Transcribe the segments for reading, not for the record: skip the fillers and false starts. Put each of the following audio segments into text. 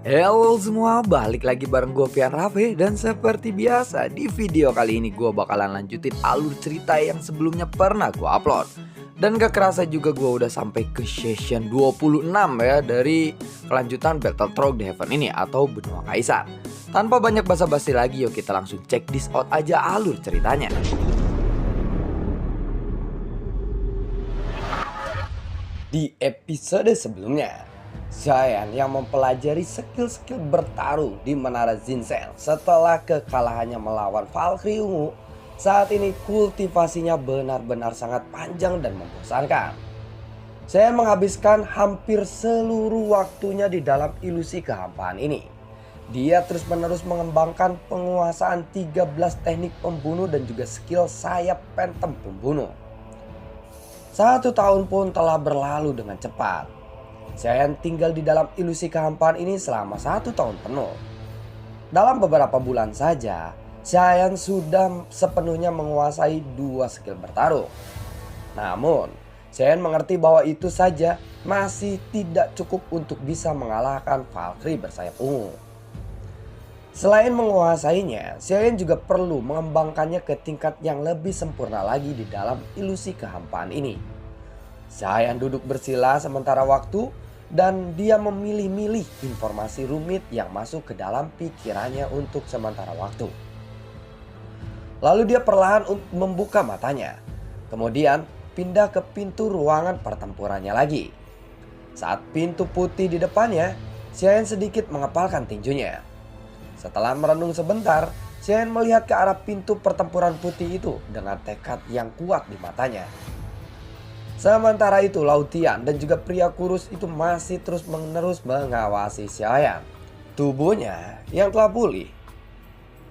Halo semua, balik lagi bareng gue Pian Rafe. Dan seperti biasa di video kali ini gue bakalan lanjutin alur cerita yang sebelumnya pernah gue upload. Dan gak kerasa juga gue udah sampai ke session 26 ya dari kelanjutan Battlethrone the Heaven ini atau Benua Kaisar. Tanpa banyak basa-basi lagi, yuk kita langsung check this out aja alur ceritanya. Di episode sebelumnya, Xiaoyan yang mempelajari skill-skill bertaruh di Menara Zinzell setelah kekalahannya melawan Valkyrie Ungu, saat ini kultivasinya benar-benar sangat panjang dan membosankan. Xiaoyan menghabiskan hampir seluruh waktunya di dalam ilusi kehampaan ini. Dia terus-menerus mengembangkan penguasaan 13 teknik pembunuh dan juga skill sayap Phantom pembunuh. 1 tahun pun telah berlalu dengan cepat. Xiaoyan tinggal di dalam ilusi kehampaan ini selama 1 tahun penuh. Dalam beberapa bulan saja, Xiaoyan sudah sepenuhnya menguasai 2 skill bertaruh. Namun, Xiaoyan mengerti bahwa itu saja masih tidak cukup untuk bisa mengalahkan Valkyrie bersayap ungu. Selain menguasainya, Xiaoyan juga perlu mengembangkannya ke tingkat yang lebih sempurna lagi di dalam ilusi kehampaan ini. Xiaoyan duduk bersila sementara waktu dan dia memilih-milih informasi rumit yang masuk ke dalam pikirannya untuk sementara waktu. Lalu dia perlahan membuka matanya, kemudian pindah ke pintu ruangan pertempurannya lagi. Saat pintu putih di depannya, Xiaoyan sedikit mengepalkan tinjunya. Setelah merenung sebentar, Xiaoyan melihat ke arah pintu pertempuran putih itu dengan tekad yang kuat di matanya. Sementara itu Lao Tian dan juga pria kurus itu masih terus-menerus mengawasi Xiaoyan. Tubuhnya yang telah pulih.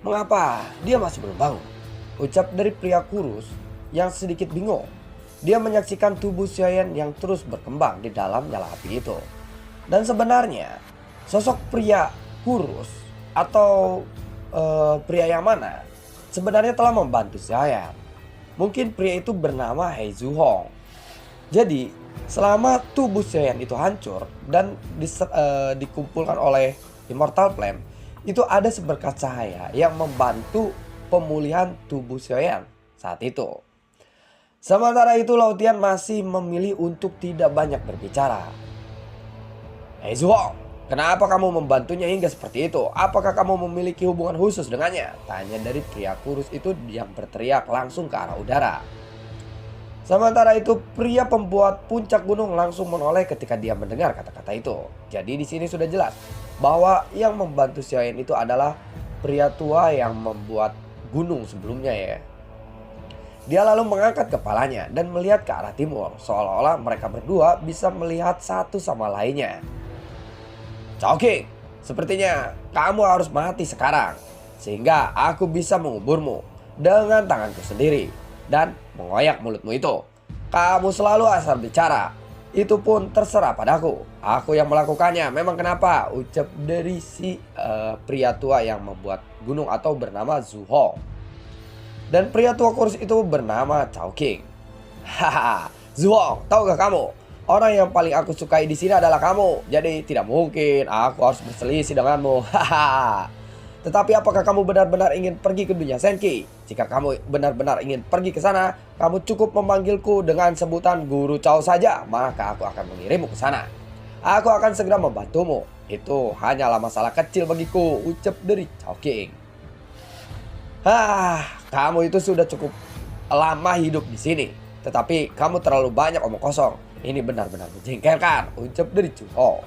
Mengapa dia masih belum bangun? Ucap dari pria kurus yang sedikit bingung. Dia menyaksikan tubuh Xiaoyan yang terus berkembang di dalam nyala api itu. Dan sebenarnya sosok pria kurus atau pria yang mana sebenarnya telah membantu Xiaoyan. Mungkin pria itu bernama He Zuhong. Jadi selama tubuh Xiaoyan itu hancur dan dikumpulkan oleh Immortal Flame, itu ada seberkas cahaya yang membantu pemulihan tubuh Xiaoyan saat itu. Sementara itu Lao Tian masih memilih untuk tidak banyak berbicara. Hei Zuhong, kenapa kamu membantunya hingga seperti itu? Apakah kamu memiliki hubungan khusus dengannya? Tanya dari pria kurus itu yang berteriak langsung ke arah udara. Sementara itu pria pembuat puncak gunung langsung menoleh ketika dia mendengar kata-kata itu. Jadi di sini sudah jelas bahwa yang membantu Xiaoyan itu adalah pria tua yang membuat gunung sebelumnya ya. Dia lalu mengangkat kepalanya dan melihat ke arah timur, seolah-olah mereka berdua bisa melihat satu sama lainnya. Chongqing, sepertinya kamu harus mati sekarang, sehingga aku bisa menguburmu dengan tanganku sendiri dan mengoyak mulutmu itu. Kamu selalu asal bicara. Itu pun terserah padaku. Aku yang melakukannya. Memang kenapa? Ucap dari si pria tua yang membuat gunung atau bernama Zuhong. Dan pria tua kurus itu bernama Chongqing. Haha, Zuhong, tahukah kamu? Orang yang paling aku sukai di sini adalah kamu. Jadi tidak mungkin aku harus berselisih denganmu. Haha. Tetapi apakah kamu benar-benar ingin pergi ke dunia Senki? Jika kamu benar-benar ingin pergi ke sana, kamu cukup memanggilku dengan sebutan Guru Cao saja, maka aku akan mengirimmu ke sana. Aku akan segera membantumu. Itu hanyalah masalah kecil bagiku, ucap dari Chongqing. Kamu itu sudah cukup lama hidup di sini, tetapi kamu terlalu banyak omong kosong. Ini benar-benar menjengkelkan, ucap dari Zuhong.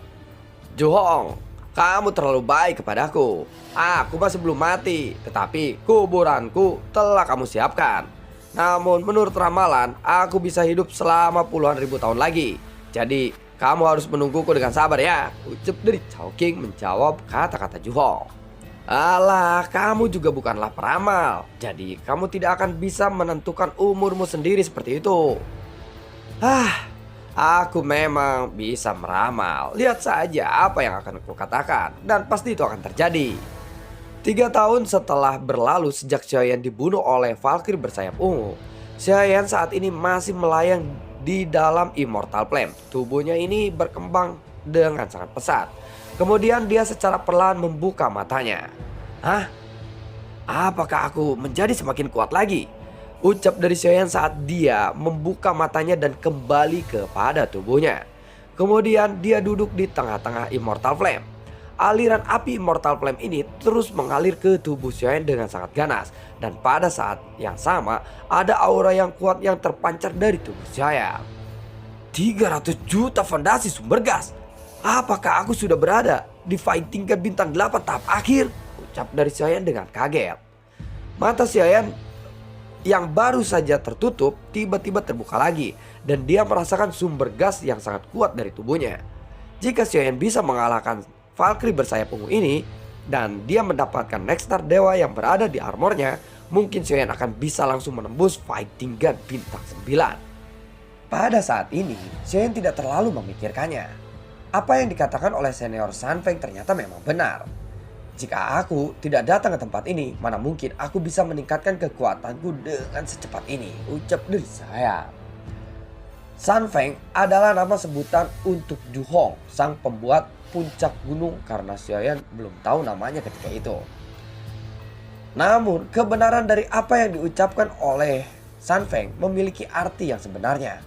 Zuhong, kamu terlalu baik kepadaku. Aku masih belum mati, tetapi kuburanku telah kamu siapkan. Namun menurut ramalan, aku bisa hidup selama puluhan ribu tahun lagi. Jadi kamu harus menungguku dengan sabar ya, ucap dari Chongqing menjawab kata-kata Zuhong. Alah, kamu juga bukanlah peramal. Jadi kamu tidak akan bisa menentukan umurmu sendiri seperti itu. Aku memang bisa meramal. Lihat saja apa yang akan aku katakan. Dan pasti itu akan terjadi. 3 tahun setelah berlalu sejak Xiaoyan dibunuh oleh Valkyrie bersayap ungu, Xiaoyan saat ini masih melayang di dalam Immortal Flame. Tubuhnya ini berkembang dengan sangat pesat. Kemudian dia secara perlahan membuka matanya. Hah? Apakah aku menjadi semakin kuat lagi? Ucap dari Xiaoyan saat dia membuka matanya dan kembali kepada tubuhnya. Kemudian dia duduk di tengah-tengah Immortal Flame. Aliran api Immortal Flame ini terus mengalir ke tubuh Xiaoyan dengan sangat ganas. Dan pada saat yang sama ada aura yang kuat yang terpancar dari tubuh Xiaoyan. 300 juta fondasi sumber gas. Apakah aku sudah berada di fighting ke bintang 8 tahap akhir? Ucap dari Xiaoyan dengan kaget. Mata Xiaoyan yang baru saja tertutup tiba-tiba terbuka lagi. Dan dia merasakan sumber gas yang sangat kuat dari tubuhnya. Jika Xiaoyan bisa mengalahkan Valkyrie bersayap ungu ini dan dia mendapatkan Nexstar Dewa yang berada di armornya, mungkin Xiaoyan akan bisa langsung menembus fighting gun bintang 9. Pada saat ini Xiaoyan tidak terlalu memikirkannya. Apa yang dikatakan oleh senior Sanfeng ternyata memang benar. Jika aku tidak datang ke tempat ini, mana mungkin aku bisa meningkatkan kekuatanku dengan secepat ini, ucap dari saya. Sanfeng adalah nama sebutan untuk Zhu Hong, sang pembuat puncak gunung, karena Xiaoyan belum tahu namanya ketika itu. Namun kebenaran dari apa yang diucapkan oleh Sanfeng memiliki arti yang sebenarnya.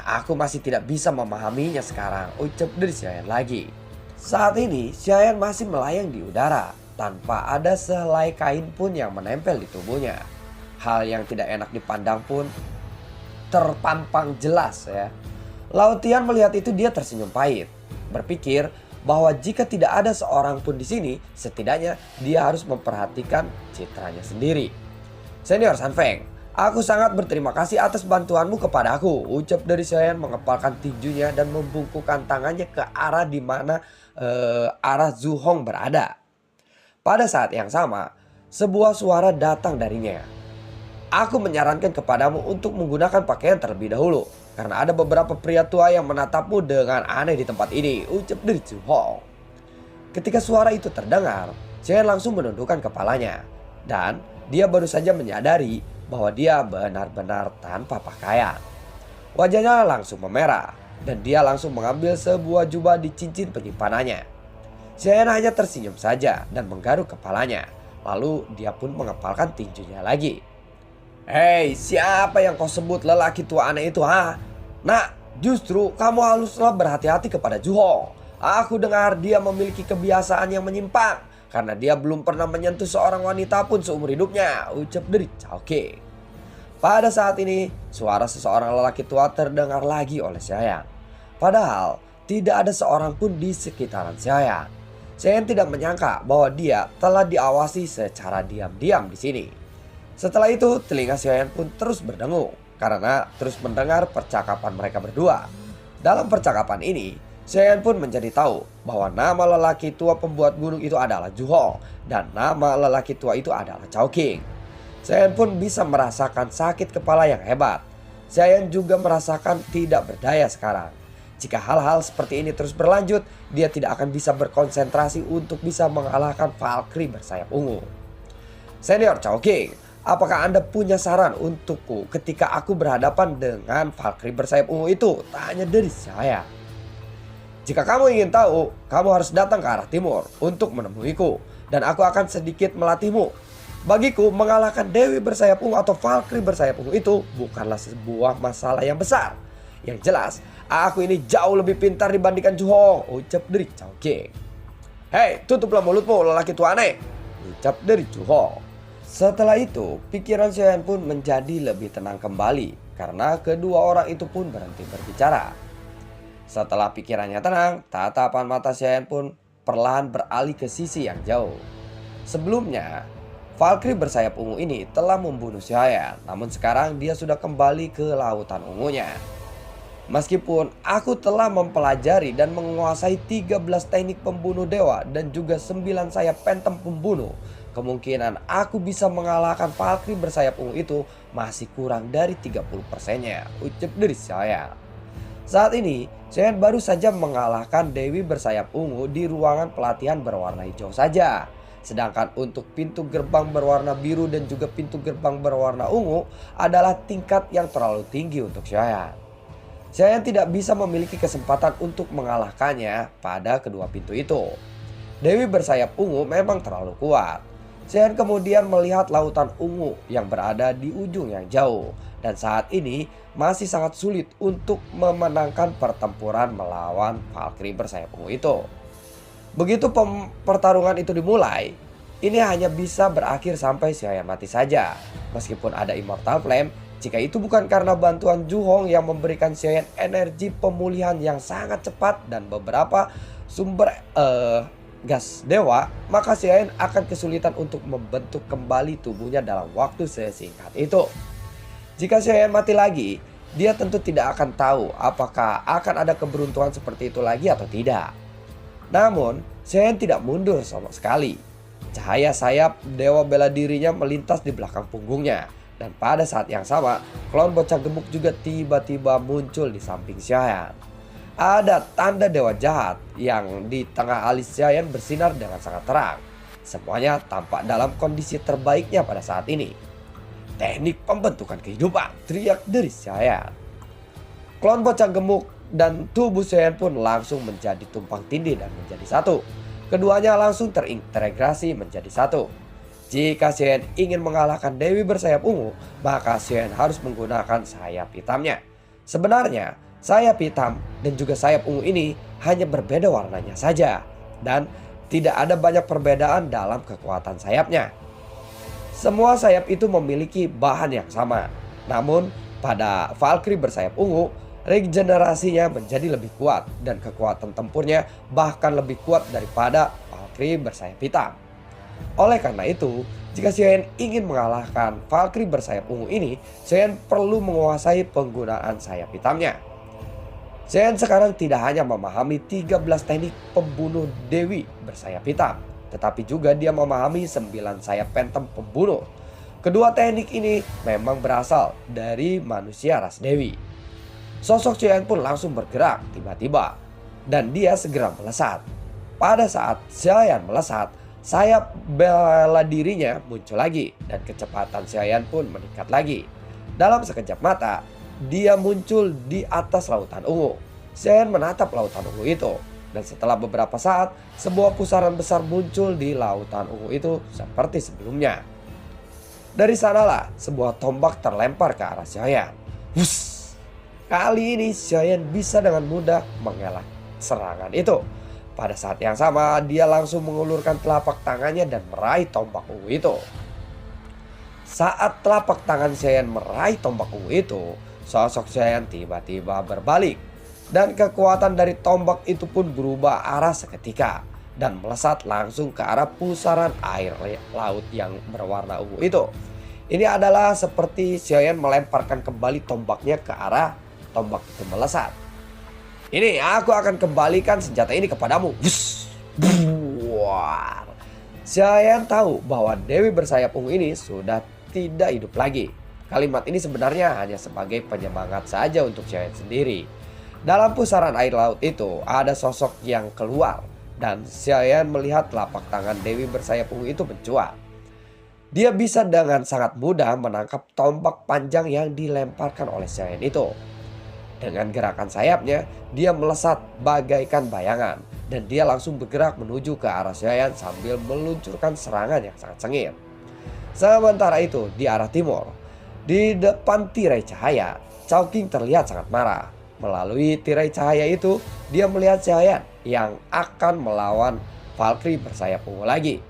Aku masih tidak bisa memahaminya sekarang, ucap dari Xiaoyan lagi. Saat ini Xiaoyan masih melayang di udara tanpa ada sehelai kain pun yang menempel di tubuhnya. Hal yang tidak enak dipandang pun terpampang jelas ya. Lao Tian melihat itu dia tersenyum pahit, berpikir bahwa jika tidak ada seorang pun di sini, setidaknya dia harus memperhatikan citranya sendiri. Senior Sanfeng, aku sangat berterima kasih atas bantuanmu kepada aku, ucap dari Xiaoyan mengepalkan tinjunya dan membungkukkan tangannya ke arah di mana arah Zhu Hong berada. Pada saat yang sama, sebuah suara datang darinya. Aku menyarankan kepadamu untuk menggunakan pakaian terlebih dahulu, karena ada beberapa pria tua yang menatapmu dengan aneh di tempat ini, ucap dari Zhu Hong. Ketika suara itu terdengar, Xiaoyan langsung menundukkan kepalanya. Dan dia baru saja menyadari bahwa dia benar-benar tanpa pakaian. Wajahnya langsung memerah dan dia langsung mengambil sebuah jubah di cincin penyimpanannya. Xiaoyan hanya tersenyum saja dan menggaruk kepalanya. Lalu dia pun mengepalkan tinjunya lagi. Hei, siapa yang kau sebut lelaki tua aneh itu, ha? Nah, justru kamu haruslah berhati-hati kepada Zhu Hong. Aku dengar dia memiliki kebiasaan yang menyimpang karena dia belum pernah menyentuh seorang wanita pun seumur hidupnya, ucap dari Chowking. Pada saat ini, suara seseorang lelaki tua terdengar lagi oleh Xiaoyan. Padahal, tidak ada seorang pun di sekitaran Xiaoyan. Xiaoyan tidak menyangka bahwa dia telah diawasi secara diam-diam di sini. Setelah itu, telinga Xiaoyan pun terus berdengung karena terus mendengar percakapan mereka berdua. Dalam percakapan ini, Xiaoyan pun menjadi tahu bahwa nama lelaki tua pembuat gunung itu adalah Zhu Hong dan nama lelaki tua itu adalah Chowking. Xiaoyan pun bisa merasakan sakit kepala yang hebat. Xiaoyan juga merasakan tidak berdaya sekarang. Jika hal-hal seperti ini terus berlanjut, dia tidak akan bisa berkonsentrasi untuk bisa mengalahkan Valkyrie bersayap ungu. Senior Chowking, apakah Anda punya saran untukku ketika aku berhadapan dengan Valkyrie bersayap ungu itu? Tanya dari saya. Jika kamu ingin tahu, kamu harus datang ke arah timur untuk menemuiku. Dan aku akan sedikit melatihmu. Bagiku, mengalahkan Dewi bersayap ungu atau Valkyrie bersayap ungu itu bukanlah sebuah masalah yang besar. Yang jelas, aku ini jauh lebih pintar dibandingkan Zhu Hong, ucap dari Chowking. Hei, tutuplah mulutmu lelaki tua aneh, ucap dari Zhu Hong. Setelah itu, pikiran Xiaoyan pun menjadi lebih tenang kembali karena kedua orang itu pun berhenti berbicara. Setelah pikirannya tenang, tatapan mata Xiaoyan pun perlahan beralih ke sisi yang jauh. Sebelumnya, Valkyrie bersayap ungu ini telah membunuh Xiaoyan, namun sekarang dia sudah kembali ke lautan ungunya. Meskipun aku telah mempelajari dan menguasai 13 teknik pembunuh dewa dan juga 9 sayap phantom pembunuh, kemungkinan aku bisa mengalahkan Valkyrie bersayap ungu itu masih kurang dari 30%-nya, ucap dari Xiaoyan. Saat ini, Xiaoyan baru saja mengalahkan Dewi bersayap ungu di ruangan pelatihan berwarna hijau saja. Sedangkan untuk pintu gerbang berwarna biru dan juga pintu gerbang berwarna ungu adalah tingkat yang terlalu tinggi untuk Xiaoyan. Xiaoyan tidak bisa memiliki kesempatan untuk mengalahkannya pada kedua pintu itu. Dewi bersayap ungu memang terlalu kuat. Xiaoyan kemudian melihat lautan ungu yang berada di ujung yang jauh. Dan saat ini masih sangat sulit untuk memenangkan pertempuran melawan Valkyrie bersayap ungu itu. Begitu pertarungan itu dimulai, ini hanya bisa berakhir sampai Xiaoyan mati saja. Meskipun ada Immortal Flame, jika itu bukan karena bantuan Ju Hong yang memberikan Xiaoyan energi pemulihan yang sangat cepat dan beberapa sumber gas dewa, maka Xiaoyan akan kesulitan untuk membentuk kembali tubuhnya dalam waktu sesingkat itu. Jika Xiaoyan mati lagi, dia tentu tidak akan tahu apakah akan ada keberuntungan seperti itu lagi atau tidak. Namun, Xiaoyan tidak mundur sama sekali. Cahaya sayap dewa bela dirinya melintas di belakang punggungnya. Dan pada saat yang sama, klon bocah gemuk juga tiba-tiba muncul di samping Xiaoyan. Ada tanda dewa jahat yang di tengah alis Xiaoyan bersinar dengan sangat terang. Semuanya tampak dalam kondisi terbaiknya pada saat ini. Teknik pembentukan kehidupan, teriak dari Xiaoyan. Klon bocah gemuk dan tubuh Xiaoyan pun langsung menjadi tumpang tindih dan menjadi satu. Keduanya langsung terintegrasi menjadi satu. Jika Xiaoyan ingin mengalahkan Dewi bersayap ungu, maka Xiaoyan harus menggunakan sayap hitamnya. Sebenarnya, sayap hitam dan juga sayap ungu ini hanya berbeda warnanya saja. Dan tidak ada banyak perbedaan dalam kekuatan sayapnya. Semua sayap itu memiliki bahan yang sama. Namun, pada Valkyrie bersayap ungu, regenerasinya menjadi lebih kuat dan kekuatan tempurnya bahkan lebih kuat daripada Valkyrie bersayap hitam. Oleh karena itu, jika Xiaoyan ingin mengalahkan Valkyrie bersayap ungu ini, Xiaoyan perlu menguasai penggunaan sayap hitamnya. Xiaoyan sekarang tidak hanya memahami 13 teknik pembunuh Dewi bersayap hitam, tetapi juga dia memahami 9 sayap phantom pembunuh. Kedua teknik ini memang berasal dari manusia ras Dewi. Sosok Xiaoyan pun langsung bergerak tiba-tiba dan dia segera melesat. Pada saat Xiaoyan melesat, sayap bela dirinya muncul lagi dan kecepatan Xiaoyan pun meningkat lagi. Dalam sekejap mata, dia muncul di atas lautan ungu. Xiaoyan menatap lautan ungu itu dan setelah beberapa saat, sebuah pusaran besar muncul di lautan ungu itu seperti sebelumnya. Dari sanalah sebuah tombak terlempar ke arah Xiaoyan. Wuss! Kali ini Xiaoyan bisa dengan mudah mengelak serangan itu. Pada saat yang sama, dia langsung mengulurkan telapak tangannya dan meraih tombak ungu itu. Saat telapak tangan Xiaoyan meraih tombak ungu itu, sosok Xiaoyan tiba-tiba berbalik. Dan kekuatan dari tombak itu pun berubah arah seketika dan melesat langsung ke arah pusaran air laut yang berwarna ungu itu. Ini adalah seperti Xiaoyan melemparkan kembali tombaknya ke arah tombak itu melesat. Ini aku akan kembalikan senjata ini kepadamu. Buar. Xiaoyan tahu bahwa Dewi bersayap ungu ini sudah tidak hidup lagi. Kalimat ini sebenarnya hanya sebagai penyemangat saja untuk Xiaoyan sendiri. Dalam pusaran air laut itu ada sosok yang keluar dan Xiaoyan melihat telapak tangan Dewi bersayap ungu itu mencuat. Dia bisa dengan sangat mudah menangkap tombak panjang yang dilemparkan oleh Xiaoyan itu. Dengan gerakan sayapnya, dia melesat bagaikan bayangan dan dia langsung bergerak menuju ke arah Xiaoyan sambil meluncurkan serangan yang sangat sengit. Sementara itu, di arah timur, di depan tirai cahaya, Chowking terlihat sangat marah. Melalui tirai cahaya itu, dia melihat Xiaoyan yang akan melawan Valkyrie bersayap ungu lagi.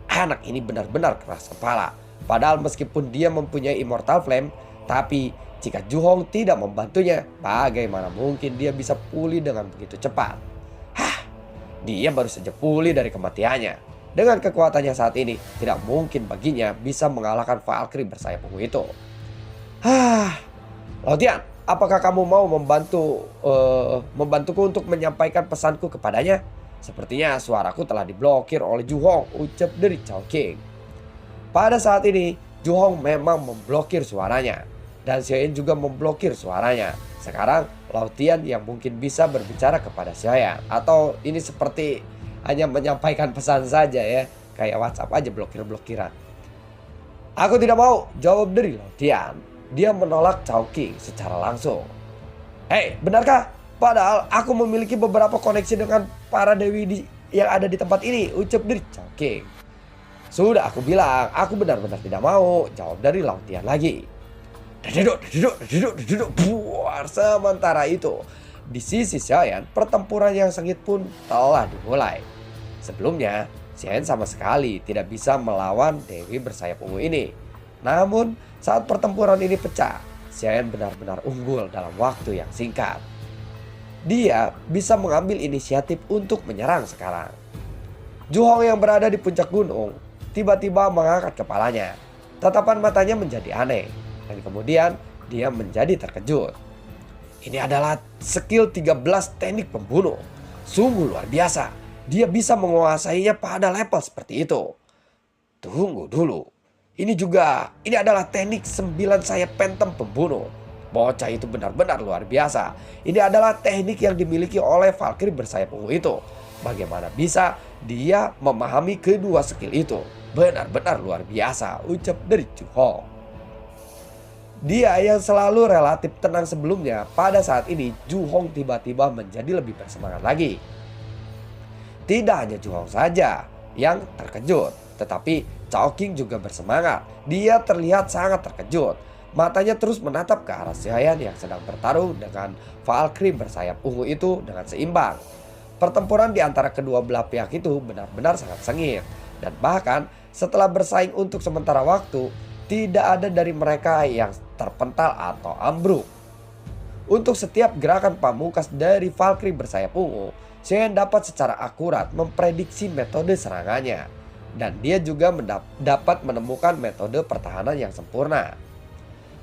Anak ini benar-benar keras kepala. Padahal meskipun dia mempunyai Immortal Flame, tapi jika Ju Hong tidak membantunya, bagaimana mungkin dia bisa pulih dengan begitu cepat? Dia baru saja pulih dari kematiannya. Dengan kekuatannya saat ini, tidak mungkin baginya bisa mengalahkan Valkyrie bersayap ungu itu. Lautian, apakah kamu mau membantuku untuk menyampaikan pesanku kepadanya? Sepertinya suaraku telah diblokir oleh Ju Hong, ucap dari Chowking. Pada saat ini, Ju Hong memang memblokir suaranya. Dan Xiaoyan juga memblokir suaranya. Sekarang Lautian yang mungkin bisa berbicara kepada Xiaoyan. Atau ini seperti hanya menyampaikan pesan saja ya. Kayak WhatsApp aja blokir-blokiran. Aku tidak mau, jawab dari Lautian. Dia menolak Chowking secara langsung. Hei, benarkah? Padahal aku memiliki beberapa koneksi dengan para dewi yang ada di tempat ini, ucap dari Chowking. Sudah aku bilang, aku benar-benar tidak mau, jawab dari Lao Tian lagi. Dededuk, dededuk, dededuk, dededuk, buar. Sementara itu, di sisi Xiaoyan, pertempuran yang sengit pun telah dimulai. Sebelumnya, Xiaoyan sama sekali tidak bisa melawan Dewi bersayap ungu ini. Namun, saat pertempuran ini pecah, Xiaoyan benar-benar unggul dalam waktu yang singkat. Dia bisa mengambil inisiatif untuk menyerang sekarang. Zhu Hong yang berada di puncak gunung tiba-tiba mengangkat kepalanya. Tatapan matanya menjadi aneh. Dan kemudian dia menjadi terkejut. Ini adalah skill 13 teknik pembunuh. Sungguh luar biasa. Dia bisa menguasainya pada level seperti itu. Tunggu dulu. Ini adalah teknik 9 sayap phantom pembunuh. Bocah itu benar-benar luar biasa. Ini adalah teknik yang dimiliki oleh Valkyrie bersayap ungu itu. Bagaimana bisa dia memahami kedua skill itu? Benar-benar luar biasa, ucap dari Zhu Hong. Dia yang selalu relatif tenang sebelumnya, pada saat ini Zhu Hong tiba-tiba menjadi lebih bersemangat lagi. Tidak hanya Zhu Hong saja yang terkejut, tetapi Chowking juga bersemangat. Dia terlihat sangat terkejut. Matanya terus menatap ke arah Xiaoyan yang sedang bertarung dengan Valkyrie bersayap ungu itu dengan seimbang. Pertempuran di antara kedua belah pihak itu benar-benar sangat sengit. Dan bahkan setelah bersaing untuk sementara waktu, tidak ada dari mereka yang terpental atau ambruk. Untuk setiap gerakan pamungkas dari Valkyrie bersayap ungu, Xiaoyan dapat secara akurat memprediksi metode serangannya. Dan dia juga dapat menemukan metode pertahanan yang sempurna.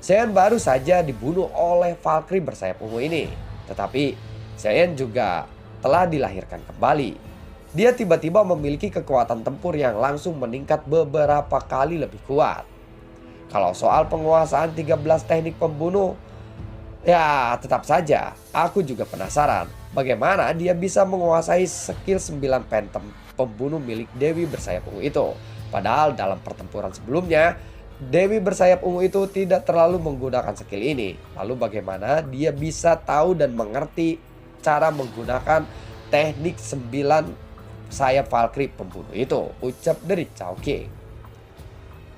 Xiaoyan baru saja dibunuh oleh Valkyrie bersayap ungu ini. Tetapi Xiaoyan juga telah dilahirkan kembali. Dia tiba-tiba memiliki kekuatan tempur yang langsung meningkat beberapa kali lebih kuat. Kalau soal penguasaan 13 teknik pembunuh, ya tetap saja aku juga penasaran bagaimana dia bisa menguasai skill 9 phantom pembunuh milik Dewi bersayap ungu itu. Padahal dalam pertempuran sebelumnya, Dewi bersayap ungu itu tidak terlalu menggunakan skill ini. Lalu bagaimana dia bisa tahu dan mengerti cara menggunakan teknik 9 sayap Valkyrie pembunuh itu, ucap dari Chowking.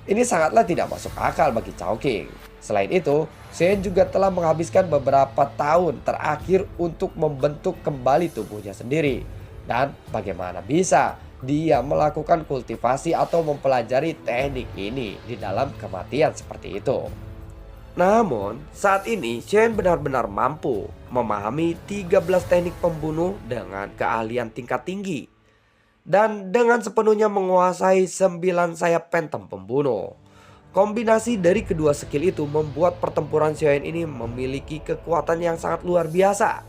Ini sangatlah tidak masuk akal bagi Chowking. Selain itu, Xiaoyan juga telah menghabiskan beberapa tahun terakhir untuk membentuk kembali tubuhnya sendiri. Dan bagaimana bisa dia melakukan kultivasi atau mempelajari teknik ini di dalam kematian seperti itu. Namun saat ini Xiaoyan benar-benar mampu memahami 13 teknik pembunuh dengan keahlian tingkat tinggi. Dan dengan sepenuhnya menguasai 9 sayap phantom pembunuh. Kombinasi dari kedua skill itu membuat pertempuran Xiaoyan ini memiliki kekuatan yang sangat luar biasa.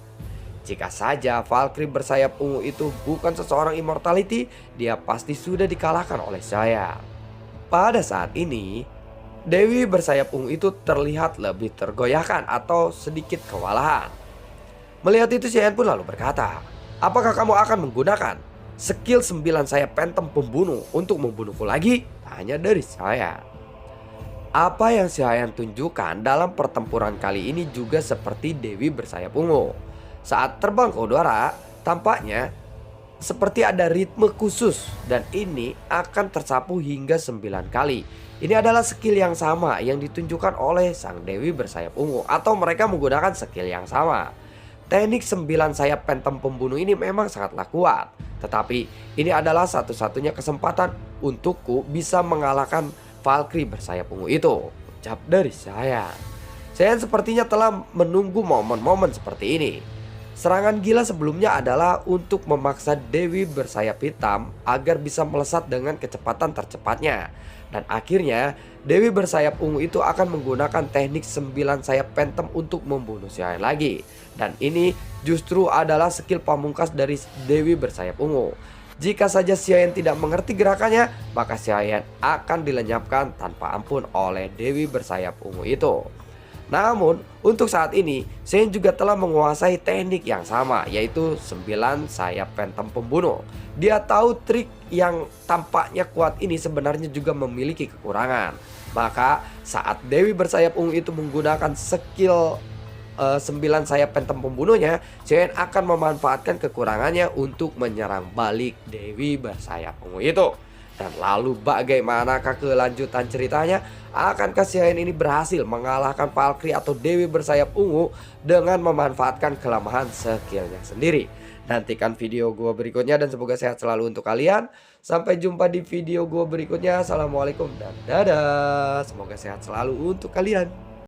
Jika saja Valkyrie bersayap ungu itu bukan seseorang immortality, dia pasti sudah dikalahkan oleh Xiaoyan. Pada saat ini, Dewi bersayap ungu itu terlihat lebih tergoyahkan atau sedikit kewalahan. Melihat itu Xiaoyan pun lalu berkata, "Apakah kamu akan menggunakan skill 9 sayap phantom pembunuh untuk membunuhku lagi?" Tanya dari Xiaoyan. Apa yang Xiaoyan tunjukkan dalam pertempuran kali ini juga seperti Dewi bersayap ungu. Saat terbang ke udara, tampaknya seperti ada ritme khusus dan ini akan tersapu hingga 9 kali. Ini adalah skill yang sama yang ditunjukkan oleh sang Dewi bersayap ungu atau mereka menggunakan skill yang sama. Teknik 9 sayap phantom pembunuh ini memang sangatlah kuat. Tetapi ini adalah satu-satunya kesempatan untukku bisa mengalahkan Valkyrie bersayap ungu itu, ucap dari Xiaoyan. Xiaoyan sepertinya telah menunggu momen-momen seperti ini. Serangan gila sebelumnya adalah untuk memaksa Dewi bersayap hitam agar bisa melesat dengan kecepatan tercepatnya. Dan akhirnya Dewi bersayap ungu itu akan menggunakan teknik 9 sayap phantom untuk membunuh Xiaoyan lagi. Dan ini justru adalah skill pamungkas dari Dewi bersayap ungu. Jika saja Xiaoyan tidak mengerti gerakannya, maka Xiaoyan akan dilenyapkan tanpa ampun oleh Dewi bersayap ungu itu. Namun untuk saat ini Xiaoyan juga telah menguasai teknik yang sama, yaitu 9 sayap phantom pembunuh. Dia tahu trik yang tampaknya kuat ini sebenarnya juga memiliki kekurangan. Maka saat Dewi bersayap ungu itu menggunakan skill 9 sayap Phantom pembunuhnya, Chen akan memanfaatkan kekurangannya untuk menyerang balik Dewi bersayap ungu itu. Dan lalu bagaimanakah kelanjutan ceritanya? Akankah Chen ini berhasil mengalahkan Valkyrie atau Dewi bersayap ungu dengan memanfaatkan kelemahan skillnya sendiri? Nantikan video gue berikutnya dan semoga sehat selalu untuk kalian. Sampai jumpa di video gue berikutnya. Assalamualaikum dan dadah. Semoga sehat selalu untuk kalian.